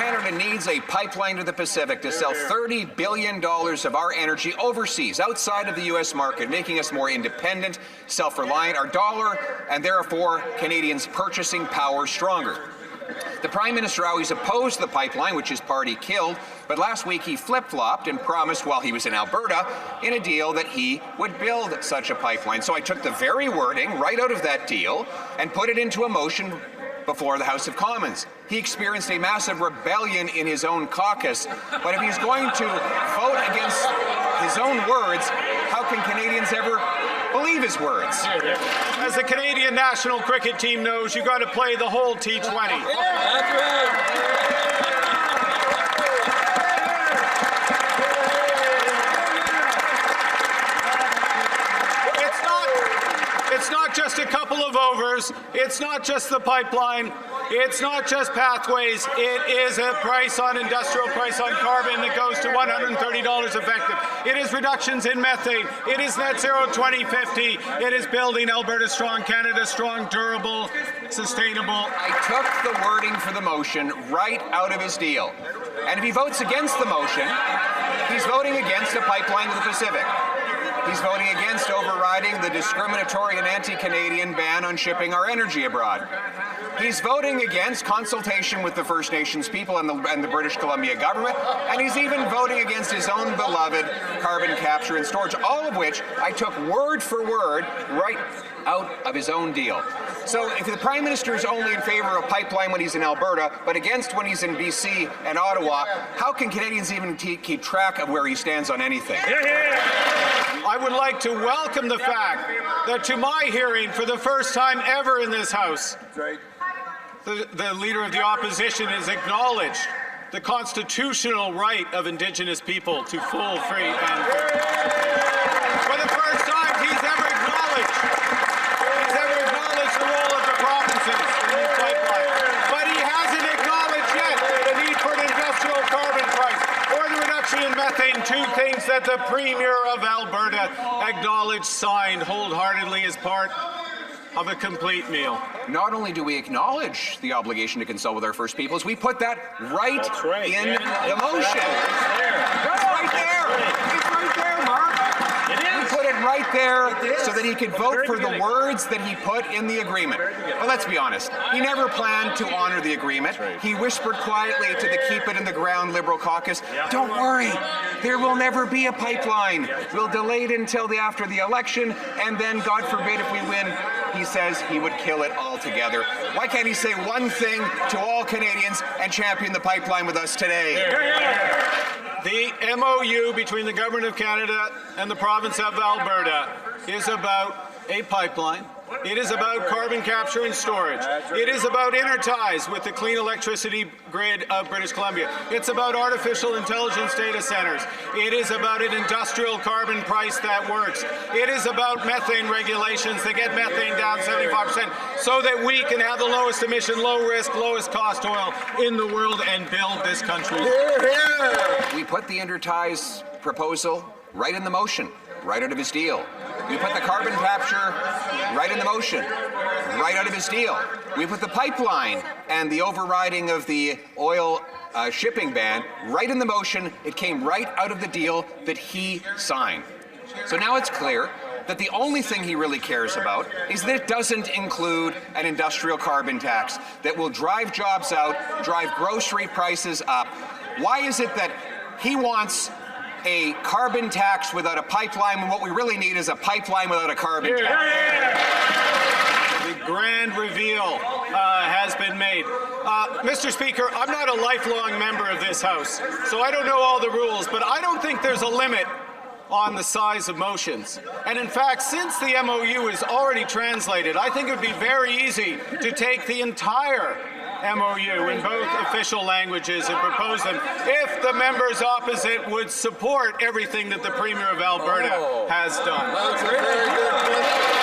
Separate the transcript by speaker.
Speaker 1: Canada needs a pipeline to the Pacific to sell $30 billion of our energy overseas, outside of the U.S. market, making us more independent, self-reliant, our dollar, and therefore Canadians' purchasing power stronger. The Prime Minister always opposed the pipeline, which his party killed, but last week he flip-flopped and promised while he was in Alberta in a deal that he would build such a pipeline. So I took the very wording right out of that deal and put it into a motion before the House of Commons. He experienced a massive rebellion in his own caucus, but if he's going to vote against his own words, how can Canadians ever believe his words?
Speaker 2: As the Canadian national cricket team knows, you've got to play the whole T20.
Speaker 3: That's right.
Speaker 2: It's not just a couple of overs. It's not just the pipeline. It's not just pathways. It is a price on industrial price on carbon that goes to $130 effective. It is reductions in methane. It is net zero 2050. It is building Alberta strong, Canada strong, durable, sustainable.
Speaker 1: I took the wording for the motion right out of his deal. And if he votes against the motion, he's voting against a pipeline to the Pacific. He's voting against overriding the discriminatory and anti-Canadian ban on shipping our energy abroad. He's voting against consultation with the First Nations people and the British Columbia government, and he's even voting against his own beloved carbon capture and storage, all of which I took word for word right out of his own deal. So if the Prime Minister is only in favor of a pipeline when he's in Alberta, but against when he's in BC and Ottawa, how can Canadians even keep track of where he stands on anything?
Speaker 2: I would like to welcome the fact that to my hearing, for the first time ever in this House, the Leader of the Opposition has acknowledged the constitutional right of Indigenous people to full, free and fair competition. For the first time, he's ever acknowledged the role of the provinces in this pipeline. But he hasn't acknowledged yet the need for an industrial carbon price or the reduction in methane, two things that the Premier of Alberta acknowledged, signed wholeheartedly as part of a complete meal.
Speaker 1: Not only do we acknowledge the obligation to consult with our First Peoples, we put that right in the motion. It's right there. It's right there, Mark. We put it right there so that he could vote for the words that he put in the agreement. Well, let's be honest. He never planned to honor the agreement. He whispered quietly to the Keep It in the Ground Liberal caucus, "Don't worry, there will never be a pipeline. We'll delay it until after the election, and then, God forbid, if we win," he says he would kill it altogether. Why can't he say one thing to all Canadians and champion the pipeline with us today?
Speaker 2: The MOU between the Government of Canada and the Province of Alberta is about a pipeline. It is about carbon capture and storage. It is about interties with the clean electricity grid of British Columbia. It's about artificial intelligence data centers. It is about an industrial carbon price that works. It is about methane regulations that get methane down 75% so that we can have the lowest emission, low risk, lowest cost oil in the world and build this country.
Speaker 1: We put the interties proposal right in the motion, right out of his deal. We put the carbon capture right in the motion, right out of his deal. We put the pipeline and the overriding of the oil shipping ban right in the motion. It came right out of the deal that he signed. So now it's clear that the only thing he really cares about is that it doesn't include an industrial carbon tax that will drive jobs out, drive grocery prices up. Why is it that he wants a carbon tax without a pipeline when what we really need is a pipeline without a carbon tax?
Speaker 2: The grand reveal has been made. Mr. Speaker, I'm not a lifelong member of this House, so I don't know all the rules, but I don't think there's a limit on the size of motions. And in fact, since the MOU is already translated, I think it would be very easy to take the entire MOU in both official languages and propose them if the members opposite would support everything that the Premier of Alberta has done.
Speaker 3: That's a very good question.